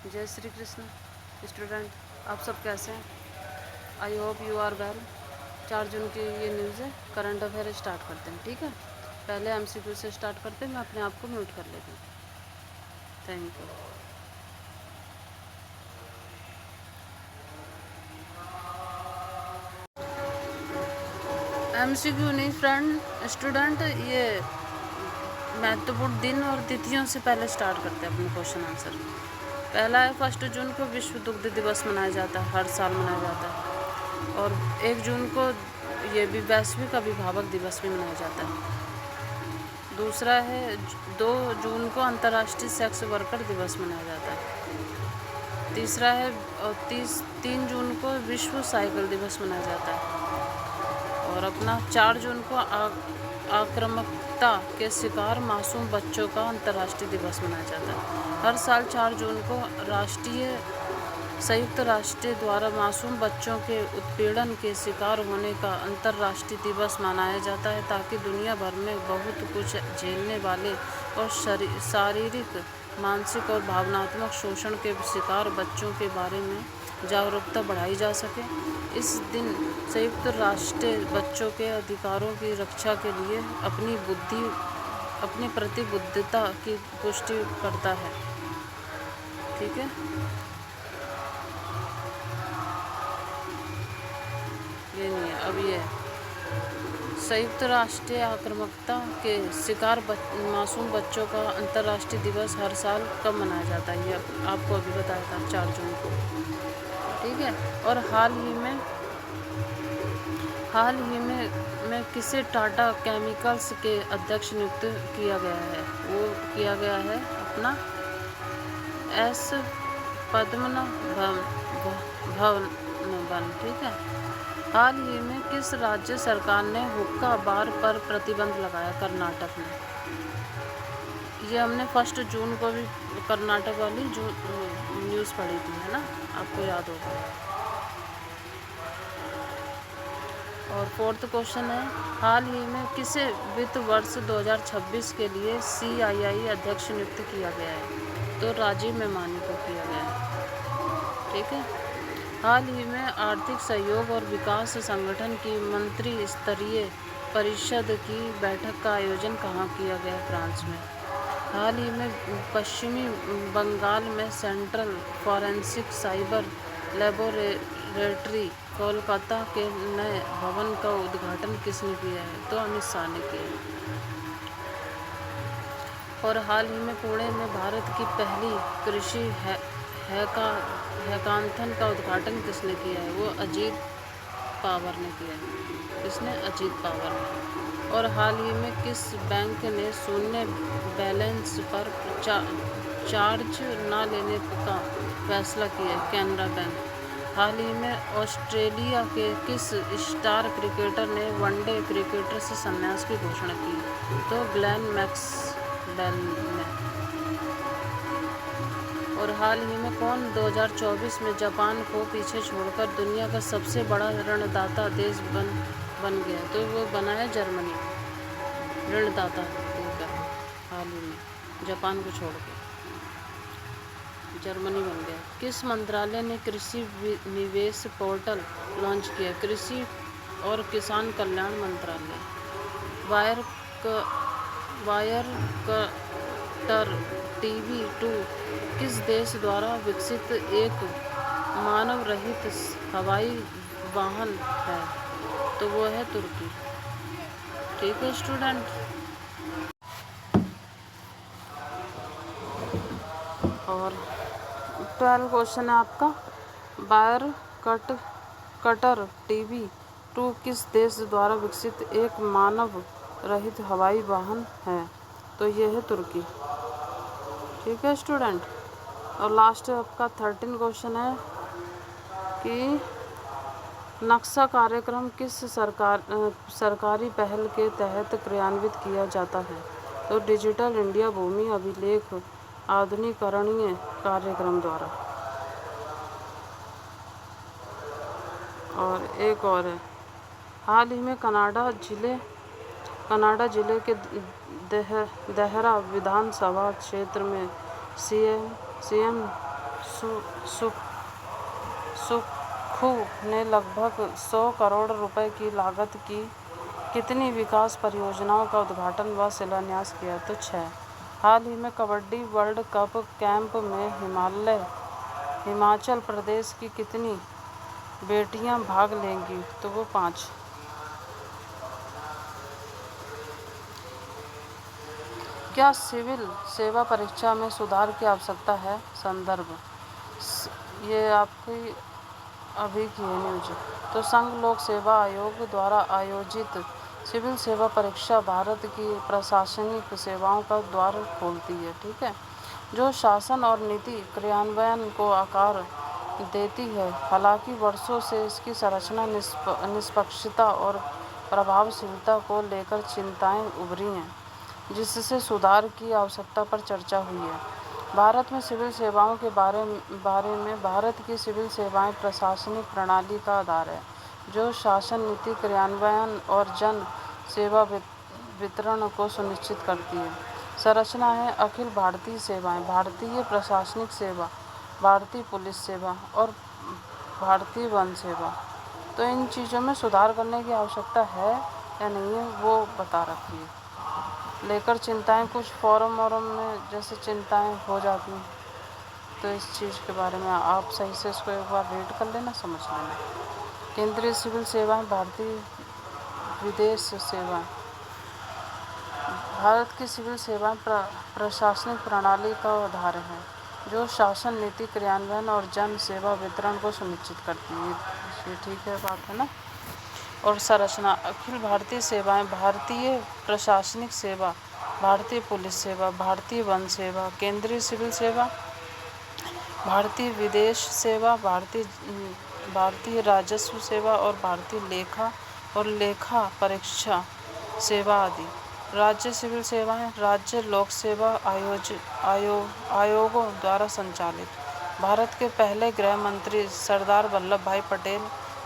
जय श्री कृष्ण स्टूडेंट, आप सब कैसे हैं? I hope you are well. 4 जून की ये न्यूज़ है, करंट अफेयर स्टार्ट करते हैं, ठीक है। पहले एमसीक्यू से स्टार्ट करते हैं, मैं अपने आप को म्यूट कर लेती हूँ। Thank you. एमसीक्यू नहीं फ्रेंड, स्टूडेंट, ये महत्वपूर्ण दिन और तिथियों से पहले स्टार्ट करते हैं अपने क्वेश्चन आंसर। पहला है 1 जून को विश्व दुग्ध दिवस मनाया जाता है, हर साल मनाया जाता है। और 1 जून को ये भी वैश्विक अभिभावक दिवस भी मनाया जाता है। दूसरा है 2 जून को अंतर्राष्ट्रीय सेक्स वर्कर दिवस मनाया जाता है। तीसरा है 3 जून को विश्व साइकिल दिवस मनाया जाता है। और अपना 4 जून को आक्रामकता के शिकार मासूम बच्चों का अंतर्राष्ट्रीय दिवस मनाया जाता है। हर साल 4 जून को संयुक्त राष्ट्र द्वारा मासूम बच्चों के उत्पीड़न के शिकार होने का अंतर्राष्ट्रीय दिवस मनाया जाता है, ताकि दुनिया भर में बहुत कुछ झेलने वाले और शारीरिक, मानसिक और भावनात्मक शोषण के शिकार बच्चों के बारे में जागरूकता बढ़ाई जा सके। इस दिन संयुक्त राष्ट्र बच्चों के अधिकारों की रक्षा के लिए अपनी प्रतिबद्धता की पुष्टि करता है, ठीक है। ये नहीं है, अब ये संयुक्त राष्ट्र आक्रामकता के शिकार मासूम बच्चों का अंतर्राष्ट्रीय दिवस हर साल कब मनाया जाता है, ये आपको अभी बताया था 4 जून को, ठीक है। और हाल ही में किसे टाटा केमिकल्स के अध्यक्ष नियुक्त किया गया है? वो किया गया है अपना एस पद्मनाभन, ठीक है। हाल ही में किस राज्य सरकार ने हुक्का बार पर प्रतिबंध लगाया? कर्नाटक में। ये हमने 1 जून को भी कर्नाटक वाली न्यूज़ पढ़ी थी, है ना, आपको याद होगा। और 4th क्वेश्चन है, हाल ही में किसे वित्त वर्ष 2026 के लिए CII अध्यक्ष नियुक्त किया गया है? तो राजीव मेमानी को किया गया है, ठीक है। हाल ही में आर्थिक सहयोग और विकास संगठन की मंत्री स्तरीय परिषद की बैठक का आयोजन कहाँ किया गया? फ्रांस में। हाल ही में पश्चिमी बंगाल में central forensic cyber laboratory Kolkata के नए भवन का उद्घाटन किसने किया है? तो अमित शाह ने किया है। और हाल ही में पुणे में भारत की पहली कृषि हैकाथन का उद्घाटन किसने किया है? वो अजीत पवार ने किया है। किसने? अजीत पवार ने। और हाल ही में किस बैंक ने शून्य बैलेंस पर चार्ज न लेने का फैसला किया है? कैनरा बैंक। हाल ही में ऑस्ट्रेलिया के किस स्टार क्रिकेटर ने वनडे क्रिकेटर से संन्यास की घोषणा की? तो ग्लेन मैक्सवेल ने। और हाल ही में कौन 2024 में जापान को पीछे छोड़कर दुनिया का सबसे बड़ा ऋणदाता देश बन गया? तो वो बना है जर्मनी, ऋणदाता होकर। हाल ही में जापान को छोड़ के जर्मनी बन गया। किस मंत्रालय ने कृषि निवेश पोर्टल लॉन्च किया? कृषि और किसान कल्याण मंत्रालय। वायरकटर TB2 किस देश द्वारा विकसित एक मानव रहित हवाई वाहन है? तो वो है तुर्की, ठीक है स्टूडेंट। और 12 क्वेश्चन है आपका, वायरकटर TB2 किस देश द्वारा विकसित एक मानव रहित हवाई वाहन है? तो ये है तुर्की, ठीक है स्टूडेंट। और लास्ट आपका 13 क्वेश्चन है कि नक्शा कार्यक्रम किस सरकारी पहल के तहत क्रियान्वित किया जाता है? तो डिजिटल इंडिया भूमि अभिलेख आधुनिकीकरणीय कार्यक्रम द्वारा। और एक और है, हाल ही में कनाडा जिले के देहरा विधानसभा क्षेत्र में सीएम सुक्खू ने लगभग 100 करोड़ रुपए की लागत की कितनी विकास परियोजनाओं का उद्घाटन व शिलान्यास किया? तो 6। हाल ही में कबड्डी वर्ल्ड कप कैंप में हिमाचल प्रदेश की कितनी बेटियां भाग लेंगी? तो वो 5। क्या सिविल सेवा परीक्षा में सुधार की आवश्यकता है? संदर्भ ये आपकी अभी की है न्यूज। तो संघ लोक सेवा आयोग द्वारा आयोजित सिविल सेवा परीक्षा भारत की प्रशासनिक सेवाओं का द्वार खोलती है, ठीक है, जो शासन और नीति क्रियान्वयन को आकार देती है। हालांकि वर्षों से इसकी संरचना, निष्पक्षता और प्रभावशीलता को लेकर चिंताएं उभरी हैं, जिससे सुधार की आवश्यकता पर चर्चा हुई है। भारत में सिविल सेवाओं के बारे में भारत की सिविल सेवाएं प्रशासनिक प्रणाली का आधार है, जो शासन, नीति क्रियान्वयन और जन सेवा वितरण को सुनिश्चित करती है। संरचना है अखिल भारतीय सेवाएं, भारतीय प्रशासनिक सेवा, भारतीय पुलिस सेवा और भारतीय वन सेवा। तो इन चीज़ों में सुधार करने की आवश्यकता है या नहीं है, वो बता रखी है। लेकर चिंताएं, कुछ फॉरम में जैसे चिंताएं हो जाती हैं, तो इस चीज़ के बारे में आप सही से इसको एक बार रीड कर लेना, समझ लेना। केंद्रीय सिविल सेवाएं, भारतीय विदेश सेवाएं। भारत की सिविल सेवाएं प्रशासनिक प्रणाली का आधार है, जो शासन, नीति क्रियान्वयन और जन सेवा वितरण को सुनिश्चित करती है। ये ठीक है, बात है ना। और संरचना अखिल भारतीय सेवाएं, भारतीय प्रशासनिक सेवा, भारतीय पुलिस सेवा, भारतीय वन सेवा, केंद्रीय सिविल सेवा, भारतीय विदेश सेवा, भारतीय राजस्व सेवा और भारतीय लेखा परीक्षा सेवा आदि। राज्य सिविल सेवाएं, राज्य लोक सेवा आयोगों द्वारा संचालित। भारत के पहले गृह मंत्री सरदार वल्लभ भाई पटेल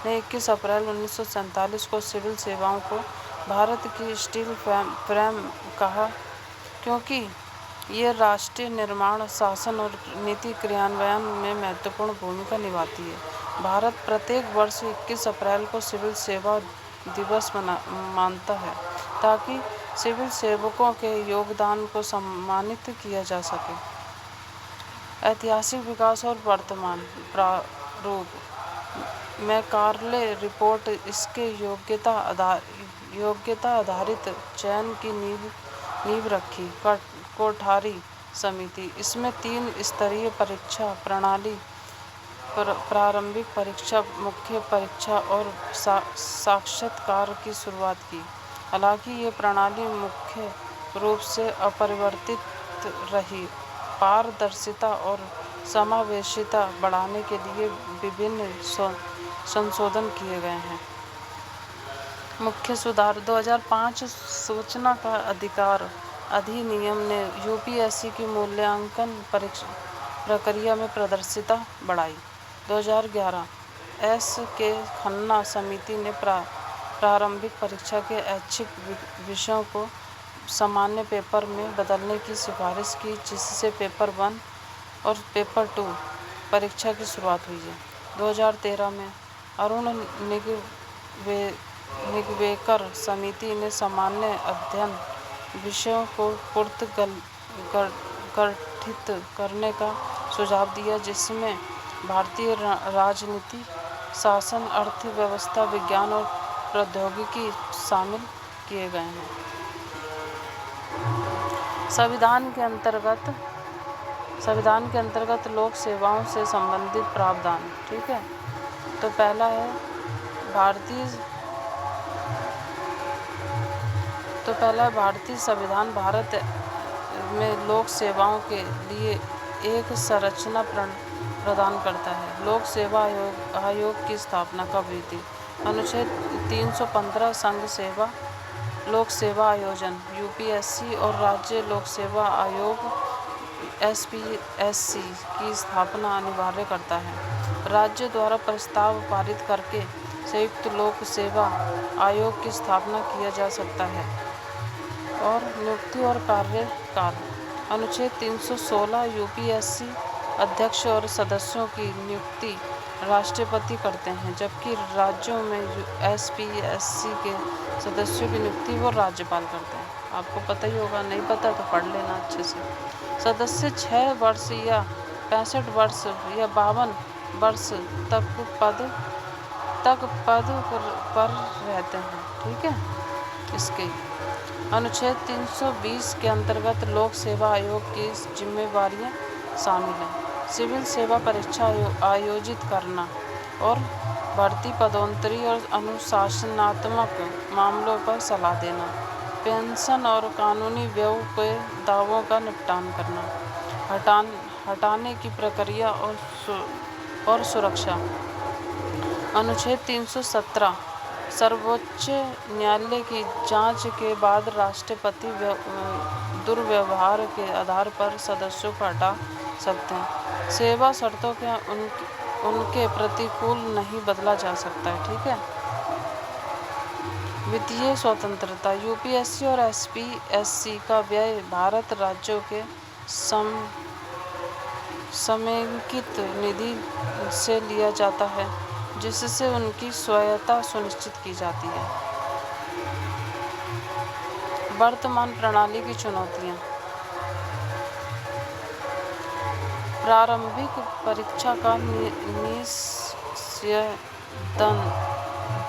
ने 21 अप्रैल 1947 को सिविल सेवाओं को भारत की स्टील फ्रेम कहा, क्योंकि ये राष्ट्रीय निर्माण, शासन और नीति क्रियान्वयन में महत्वपूर्ण भूमिका निभाती है। भारत प्रत्येक वर्ष 21 अप्रैल को सिविल सेवा दिवस मानता है, ताकि सिविल सेवकों के योगदान को सम्मानित किया जा सके। ऐतिहासिक विकास और वर्तमान प्रारूप मैकार्ले रिपोर्ट इसके योग्यता आधारित चयन की नींव रखी। कोठारी समिति, इसमें 3 स्तरीय परीक्षा प्रणाली, प्रारंभिक परीक्षा, मुख्य परीक्षा और साक्षात्कार की शुरुआत की। हालांकि ये प्रणाली मुख्य रूप से अपरिवर्तित रही। पारदर्शिता और समावेशिता बढ़ाने के लिए विभिन्न संशोधन किए गए हैं। मुख्य सुधार 2005 सूचना का अधिकार अधिनियम ने यूपीएससी की मूल्यांकन प्रक्रिया में पारदर्शिता बढ़ाई। 2011 एस के खन्ना समिति ने प्रारंभिक परीक्षा के ऐच्छिक विषयों को सामान्य पेपर में बदलने की सिफारिश की, जिससे पेपर 1 और पेपर 2 परीक्षा की शुरुआत हुई है। 2013 में अरुण निगवेकर समिति ने सामान्य अध्ययन विषयों को पुनर्गठित करने का सुझाव दिया, जिसमें भारतीय राजनीति, शासन, अर्थव्यवस्था, विज्ञान और प्रौद्योगिकी शामिल किए गए हैं। संविधान के अंतर्गत लोक सेवाओं से संबंधित प्रावधान, ठीक है। तो पहला है भारतीय संविधान भारत में लोक सेवाओं के लिए एक संरचना प्रदान करता है। लोक सेवा आयोग की स्थापना कब हुई थी? अनुच्छेद 315 संघ सेवा लोक सेवा आयोजन यूपीएससी और राज्य लोक सेवा आयोग एसपीएससी की स्थापना अनिवार्य करता है। राज्य द्वारा प्रस्ताव पारित करके संयुक्त लोक सेवा आयोग की स्थापना किया जा सकता है। और नियुक्ति और कार्यकाल अनुच्छेद 316 यूपीएससी अध्यक्ष और सदस्यों की नियुक्ति राष्ट्रपति करते हैं, जबकि राज्यों में SPSC के सदस्यों की नियुक्ति वो राज्यपाल करते हैं। आपको पता ही होगा, नहीं पता तो पढ़ लेना अच्छे से। सदस्य 6 वर्ष या 65 वर्ष या 52 वर्ष तक पद पर रहते हैं। ठीक है। इसके अनुच्छेद 320 के अंतर्गत लोक सेवा आयोग की जिम्मेवारियां शामिल हैं। सिविल सेवा परीक्षा आयोजित करना और भर्ती, पदोन्नति और अनुशासनात्मक मामलों पर सलाह देना, पेंशन और कानूनी व्यय के दावों का निपटान करना, हटाने की प्रक्रिया और सुरक्षा। अनुच्छेद 317 सर्वोच्च न्यायालय की जांच के बाद राष्ट्रपति दुर्व्यवहार के आधार पर सदस्यों को हटा सकते हैं। सेवा शर्तों के उनके प्रतिकूल नहीं बदला जा सकता है। ठीक है। वित्तीय स्वतंत्रता। UPSC और SPSC का व्यय भारत राज्यों के समेकित निधि से लिया जाता है, जिससे उनकी स्वायत्तता सुनिश्चित की जाती है। वर्तमान प्रणाली की चुनौतियाँ। प्रारंभिक परीक्षा का निष्क्रिय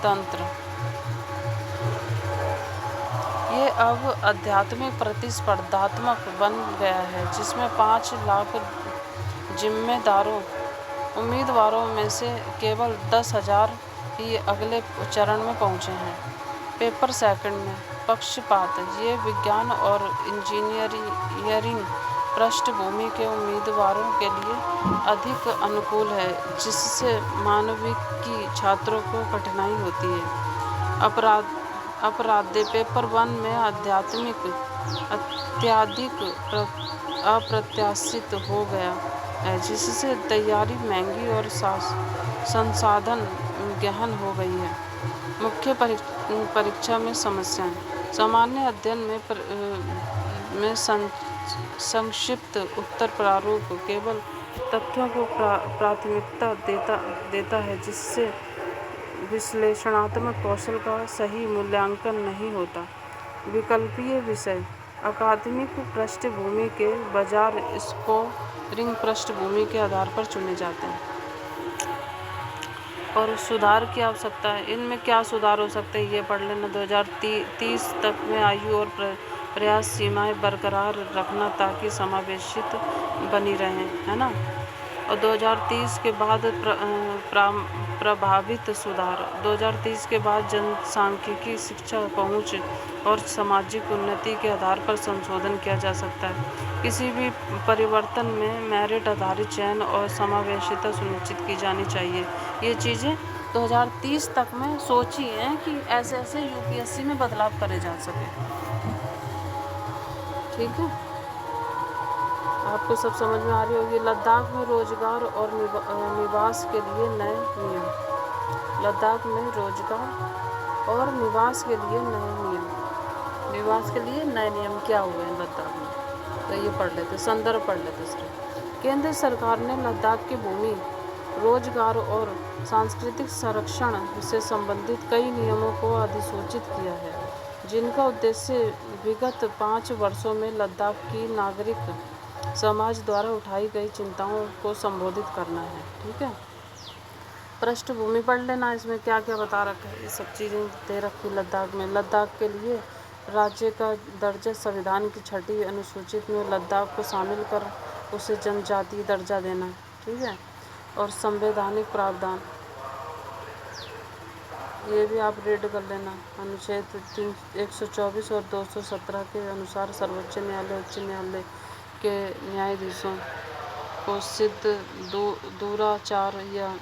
तंत्र। ये अब आध्यात्मिक प्रतिस्पर्धात्मक बन गया है, जिसमें 5 लाख उम्मीदवारों में से केवल 10,000 ही अगले चरण में पहुंचे हैं। पेपर सेकंड में पक्षपात। ये विज्ञान और इंजीनियरिंग पृष्ठभूमि के उम्मीदवारों के लिए अधिक अनुकूल है, जिससे मानविकी छात्रों को कठिनाई होती है। अपराध। पेपर 1 में अत्यधिक अप्रत्याशित हो गया है, जिससे तैयारी महंगी और संसाधन गहन हो गई है। मुख्य परीक्षा में समस्याएं। सामान्य अध्ययन में संक्षिप्त उत्तर प्रारूप केवल तथ्यों को प्राथमिकता देता है, जिससे विश्लेषणात्मक कौशल का सही मूल्यांकन नहीं होता। विकल्पीय विषय अकादमिक पृष्ठभूमि के बजाय स्कोरिंग पृष्ठभूमि के आधार पर चुने जाते हैं। और सुधार की आवश्यकता है। इनमें क्या सुधार हो सकते हैं, ये पढ़ लेना। 2030 तक में आयु और प्रयास सीमाएं बरकरार रखना, ताकि समावेशित बनी रहें, है ना। और 2030 के बाद प्रभावित सुधार। 2030 के बाद जनसांख्यिकी, शिक्षा, पहुंच और सामाजिक उन्नति के आधार पर संशोधन किया जा सकता है। किसी भी परिवर्तन में मेरिट आधारित चयन और समावेशिता सुनिश्चित की जानी चाहिए। ये चीज़ें 2030 तक में सोची हैं कि ऐसे ऐसे UPSC में बदलाव करे जा सके। ठीक है। आपको सब समझ में आ रही होगी। लद्दाख में रोजगार और निवास के लिए नए नियम। लद्दाख में रोजगार और निवास के लिए नए नियम। निवास के लिए नए नियम क्या हुए हैं लद्दाख में, तो ये पढ़ लेते, संदर्भ पढ़ लेते सिर्फ। केंद्र सरकार ने लद्दाख की भूमि, रोजगार और सांस्कृतिक संरक्षण से संबंधित कई नियमों को अधिसूचित किया है, जिनका उद्देश्य विगत 5 वर्षों में लद्दाख की नागरिक समाज द्वारा उठाई गई चिंताओं को संबोधित करना है। ठीक है। पृष्ठभूमि पढ़ लेना, इसमें क्या क्या बता रखा है, ये सब चीज़ें दे रखी लद्दाख में। लद्दाख के लिए राज्य का दर्जा संविधान की 6ठी अनुसूचित में लद्दाख को शामिल कर उसे जनजातीय दर्जा देना। ठीक है। और संवैधानिक प्रावधान, ये भी आप रीड कर लेना। अनुच्छेद 124 और 217 के अनुसार सर्वोच्च न्यायालय उच्च न्यायालय के न्यायाधीशों को सिद्ध दुराचार या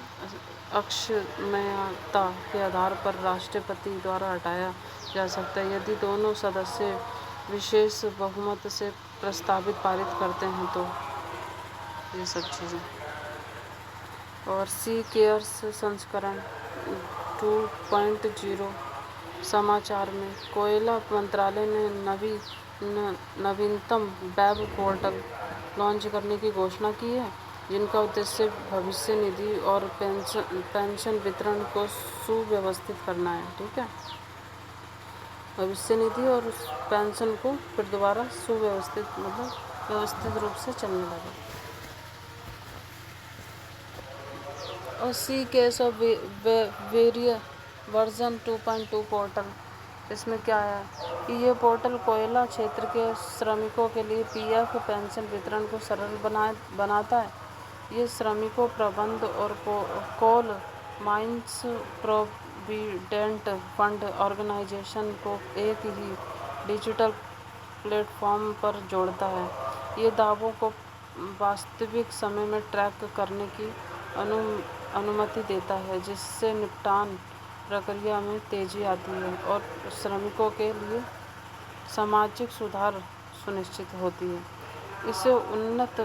अक्षमता के आधार पर राष्ट्रपति द्वारा हटाया जा सकता है, यदि दोनों सदस्य विशेष बहुमत से प्रस्तावित पारित करते हैं तो। ये सब चीज़ें। और सी केयर्स संस्करण 2.0 समाचार में कोयला मंत्रालय ने नवीनतम वेब पोर्टल लॉन्च करने की घोषणा की है। जिनका उद्देश्य भविष्य निधि और पेंशन वितरण को सुव्यवस्थित करना है। ठीक है, भविष्य निधि और पेंशन को फिर दोबारा सुव्यवस्थित मतलब व्यवस्थित रूप से चलने लगे। और सी केस ऑफ वेरिया वर्जन 2.2 पोर्टल, इसमें क्या है कि ये पोर्टल कोयला क्षेत्र के श्रमिकों के लिए पीएफ पेंशन वितरण को सरल बनाता है। ये श्रमिकों प्रबंध और coal mines provident fund organisation को एक ही डिजिटल प्लेटफॉर्म पर जोड़ता है। ये दावों को वास्तविक समय में ट्रैक करने की अनुमति देता है, जिससे निपटान प्रक्रिया में तेजी आती है और श्रमिकों के लिए सामाजिक सुधार सुनिश्चित होती है। इसे उन्नत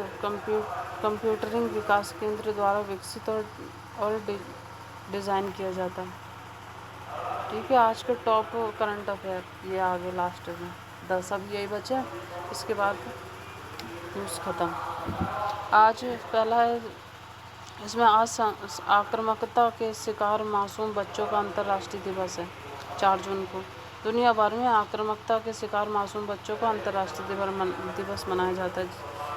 कंप्यूटरिंग विकास केंद्र द्वारा विकसित और डिज़ाइन किया जाता है। ठीक है, आज के टॉप करंट अफेयर ये आगे लास्ट में 10 अब यही बचा, इसके बाद न्यूज़ ख़त्म। आज पहला है, इसमें आज आक्रामकता के शिकार मासूम बच्चों का अंतर्राष्ट्रीय दिवस है। 4 जून को दुनिया भर में आक्रामकता के शिकार मासूम बच्चों का अंतर्राष्ट्रीय दिवस मनाया जाता है।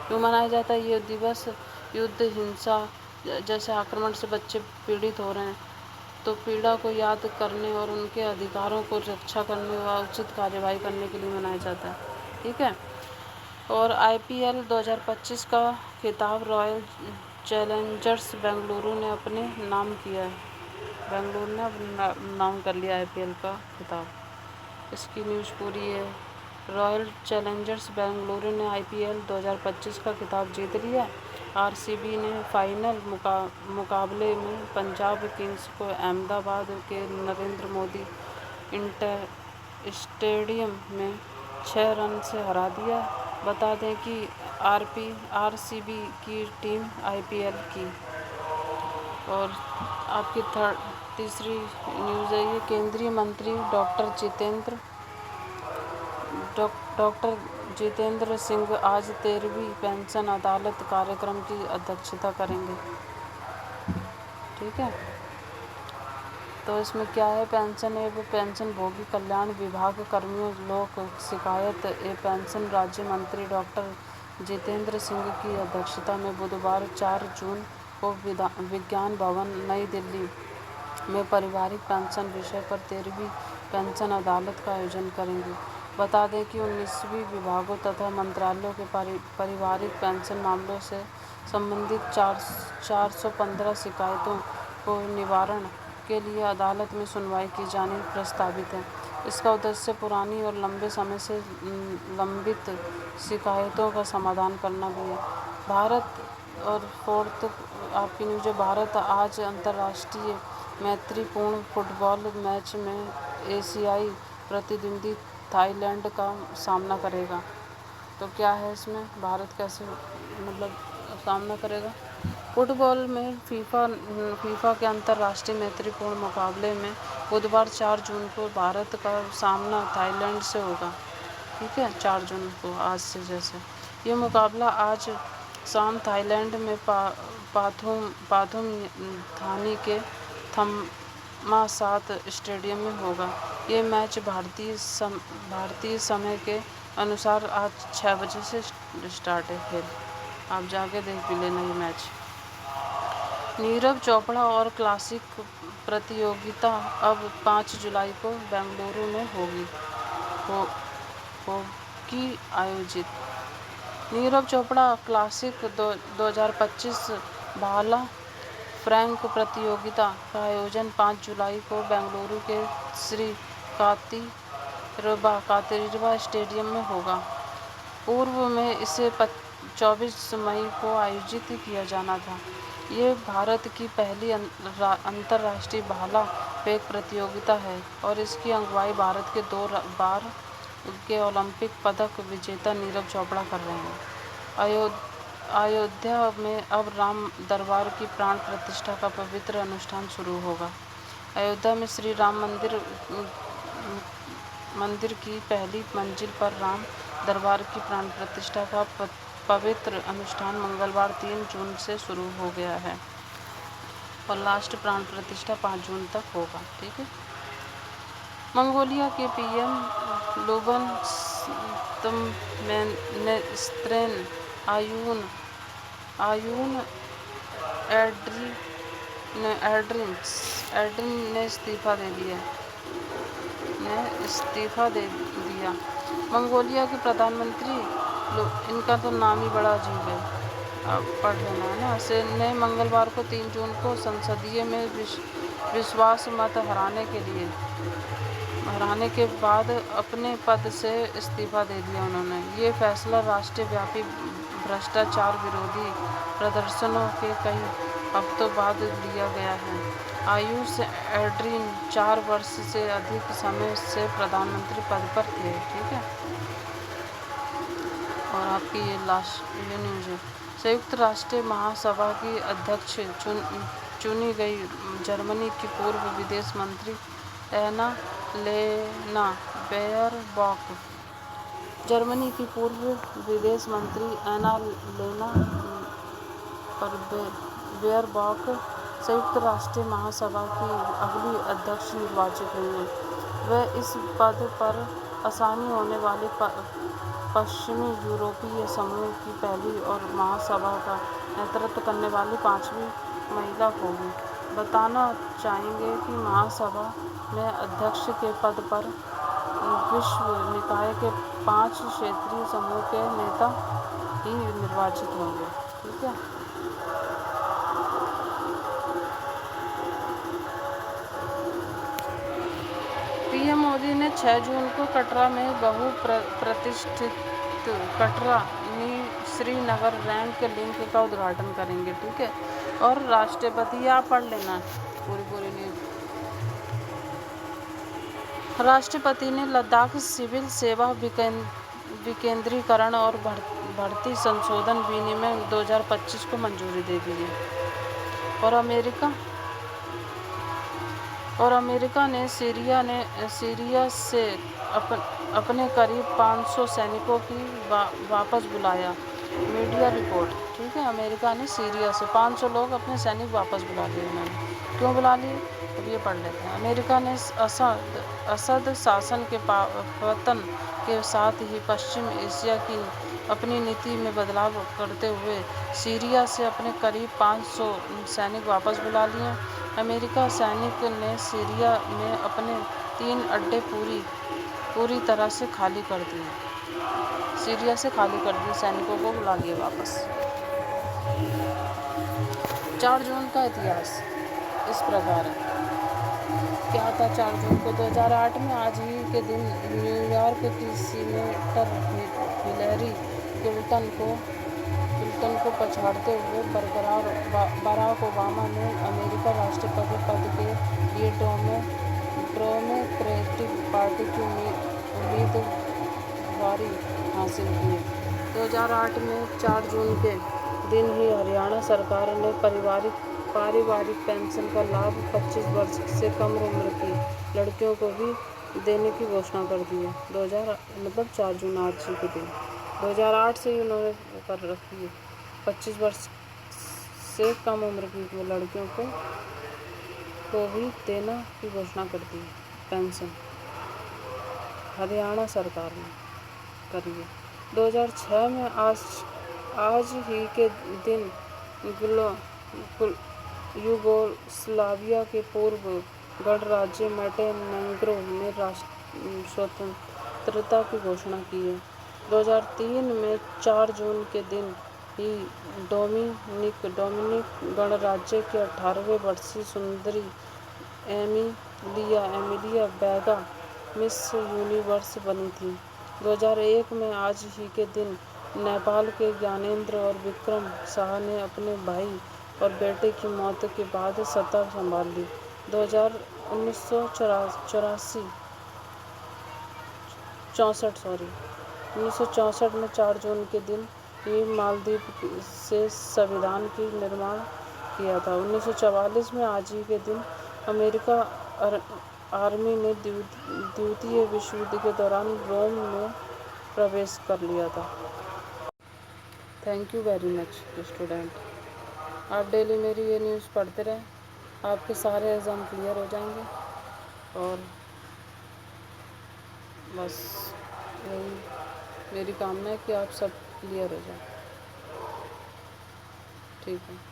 क्यों मनाया जाता है ये दिवस? युद्ध, हिंसा जैसे आक्रमण से बच्चे पीड़ित हो रहे हैं, तो पीड़ा को याद करने और उनके अधिकारों को रक्षा करने व उचित कार्यवाही करने के लिए मनाया जाता है। ठीक है, और IPL 2025 का खिताब रॉयल चैलेंजर्स बेंगलुरु ने अपने नाम किया है। बेंगलुरु ने अपना नाम कर लिया IPL का खिताब। इसकी न्यूज़ पूरी है। रॉयल चैलेंजर्स बेंगलुरु ने IPL 2025 का खिताब जीत लिया। RCB ने फाइनल मुकाबले में पंजाब किंग्स को अहमदाबाद के नरेंद्र मोदी स्टेडियम में 6 रन से हरा दिया। बता दें कि RCB की टीम IPL की। और आपकी तीसरी न्यूज़ है ये, केंद्रीय मंत्री डॉक्टर जितेंद्र सिंह आज 13वीं पेंशन अदालत कार्यक्रम की अध्यक्षता करेंगे। ठीक है, तो इसमें क्या है, पेंशन एवं पेंशन भोगी कल्याण विभाग कर्मियों लोक शिकायत एवं पेंशन राज्य मंत्री डॉक्टर जितेंद्र सिंह की अध्यक्षता में बुधवार 4 जून को विज्ञान भवन नई दिल्ली में पारिवारिक पेंशन विषय पर 13वीं पेंशन अदालत का आयोजन करेंगे। बता दें कि 19 विभागों तथा मंत्रालयों के पारिवारिक पेंशन मामलों से संबंधित 415 शिकायतों को निवारण के लिए अदालत में सुनवाई की जानी प्रस्तावित है। इसका उद्देश्य पुरानी और लंबे समय से लंबित शिकायतों का समाधान करना भी है। भारत और फोर्थ आपकी न्यूज़ है, भारत आज अंतर्राष्ट्रीय मैत्रीपूर्ण फुटबॉल मैच में एशियाई प्रतिद्वंदी थाईलैंड का सामना करेगा। तो क्या है इसमें, भारत कैसे मतलब सामना करेगा? फुटबॉल में फीफा के अंतर्राष्ट्रीय मैत्रीपूर्ण मुकाबले में बुधवार 4 जून को भारत का सामना थाईलैंड से होगा। ठीक है, 4 जून को आज से जैसे ये मुकाबला आज शाम थाईलैंड में पाथुम थानी के थम्मासात स्टेडियम में होगा। ये मैच भारतीय समय के अनुसार आज 6 बजे से स्टार्ट है। खेल आप जाके देख भी लेना ये मैच। नीरज चोपड़ा और क्लासिक प्रतियोगिता अब 5 जुलाई को बेंगलुरु में होगी आयोजित। नीरज चोपड़ा क्लासिक 2025 भाला फ्रैंक प्रतियोगिता का आयोजन 5 जुलाई को बेंगलुरु के श्री कातिरबा स्टेडियम में होगा। पूर्व में इसे 24 मई को आयोजित किया जाना था। ये भारत की पहली अंतर्राष्ट्रीय भाला फेंक प्रतियोगिता है और इसकी अगुवाई भारत के 2 बार के ओलंपिक पदक विजेता नीरज चोपड़ा कर रहे हैं। अयोध्या में अब राम दरबार की प्राण प्रतिष्ठा का पवित्र अनुष्ठान शुरू होगा। अयोध्या में श्री राम मंदिर की पहली मंजिल पर राम दरबार की प्राण प्रतिष्ठा का पवित्र अनुष्ठान मंगलवार 3 जून से शुरू हो गया है और लास्ट प्राण प्रतिष्ठा 5 जून तक होगा। ठीक है। मंगोलिया के पीएम लुबन तुर्कमेनिस्तान आयून एड्रिन ने इस्तीफा दे दिया। मंगोलिया के प्रधानमंत्री, इनका तो नाम ही बड़ा अजीब है, आप पढ़ लेना है ना, से ने मंगलवार को 3 जून को संसदीय में विश्वास मत हराने के बाद अपने पद से इस्तीफा दे दिया उन्होंने। ये फैसला राष्ट्रव्यापी भ्रष्टाचार विरोधी प्रदर्शनों के कई हफ्तों बाद लिया गया है। आयुष एड्रिन 4 वर्ष से अधिक समय से प्रधानमंत्री पद पर थे। ठीक है। और आपकी ये न्यूज़ है। संयुक्त राष्ट्र महासभा की अध्यक्ष चुनी गई जर्मनी की पूर्व विदेश मंत्री एनालेना बेयरबॉक। जर्मनी की पूर्व विदेश मंत्री एनालेना बेयरबॉक संयुक्त राष्ट्र महासभा की अगली अध्यक्ष निर्वाचित हुई हैं। वह इस पद पर आसानी होने वाली पश्चिमी यूरोपीय समूह की पहली और महासभा का नेतृत्व करने वाली 5वीं महिला होगी। बताना चाहेंगे कि महासभा में अध्यक्ष के पद पर विश्व निकाय के 5 क्षेत्रीय समूह के नेता ही निर्वाचित होंगे। ठीक है। पीएम मोदी ने 6 जून को कटरा में बहुप्रतिष्ठित कटरा श्रीनगर रैंक लिंक का उद्घाटन करेंगे। ठीक है। और राष्ट्रपति, आप पढ़ लेना पूरी न्यूज़। राष्ट्रपति ने लद्दाख सिविल सेवा विकेंद्रीकरण और भर्ती संशोधन विनियम 2025 को मंजूरी दे दी है। और अमेरिका ने सीरिया से अपने करीब 500 सैनिकों की वापस बुलाया। Media report. ठीक है। अमेरिका ने सीरिया से 500 लोग अपने सैनिक वापस बुला लिए। उन्होंने क्यों बुला लिए, अब ये पढ़ लेते हैं। अमेरिका ने असद शासन के पतन के साथ ही पश्चिम एशिया की अपनी नीति में बदलाव करते हुए सीरिया से अपने करीब 500 सैनिक वापस बुला लिए। अमेरिका सैनिक ने सीरिया में अपने 3 अड्डे पूरी तरह से खाली कर दिए। सीरिया से खाली कर दिए, सैनिकों को बुला लिए वापस। 4 जून का इतिहास इस प्रकार है। क्या था 4 जून को 2008 में आज ही के दिन न्यूयॉर्क की सीनेटर हिलेरी क्लिंटन को पछाड़ते हुए बराक ओबामा ने अमेरिका राष्ट्रपति पद के लिए डेमोक्रेटिक पार्टी की उम्मीदवारी हासिल की। 2008 में 4 जून के दिन ही हरियाणा सरकार ने पारिवारिक पेंशन का लाभ 25 वर्ष से कम उम्र की लड़कियों को भी देने की घोषणा कर दी है। 4 जून आज के दिन 2008 से ही उन्होंने कर रखी है। 25 वर्ष से कम उम्र की लड़कियों को भी देना की घोषणा कर दी है। पेंशन हरियाणा सरकार ने करी है। 2006 में आज ही के दिन यूगोस्लाविया के पूर्व गणराज्य मोंटेनेग्रो ने स्वतंत्रता की घोषणा की है। 2003 में 4 जून के दिन ही डोमिनिक गणराज्य के 18वें वर्षीय सुंदरी एमिलिया वेगा मिस यूनिवर्स बनी थी। 2001 में आज ही के दिन नेपाल के ज्ञानेंद्र और विक्रम शाह ने अपने भाई और बेटे की मौत के बाद सत्ता संभाल ली। 1964 में 4 जून के दिन ही मालदीव से संविधान की निर्माण किया था। 1944 में आज ही के दिन अमेरिका आर्मी ने द्वितीय विश्व युद्ध के दौरान रोम में प्रवेश कर लिया था। Thank you very much student. आप डेली मेरी ये न्यूज़ पढ़ते रहें, आपके सारे एग्ज़ाम क्लियर हो जाएंगे। और बस यही मेरी कामना है कि आप सब क्लियर हो जाए। ठीक है।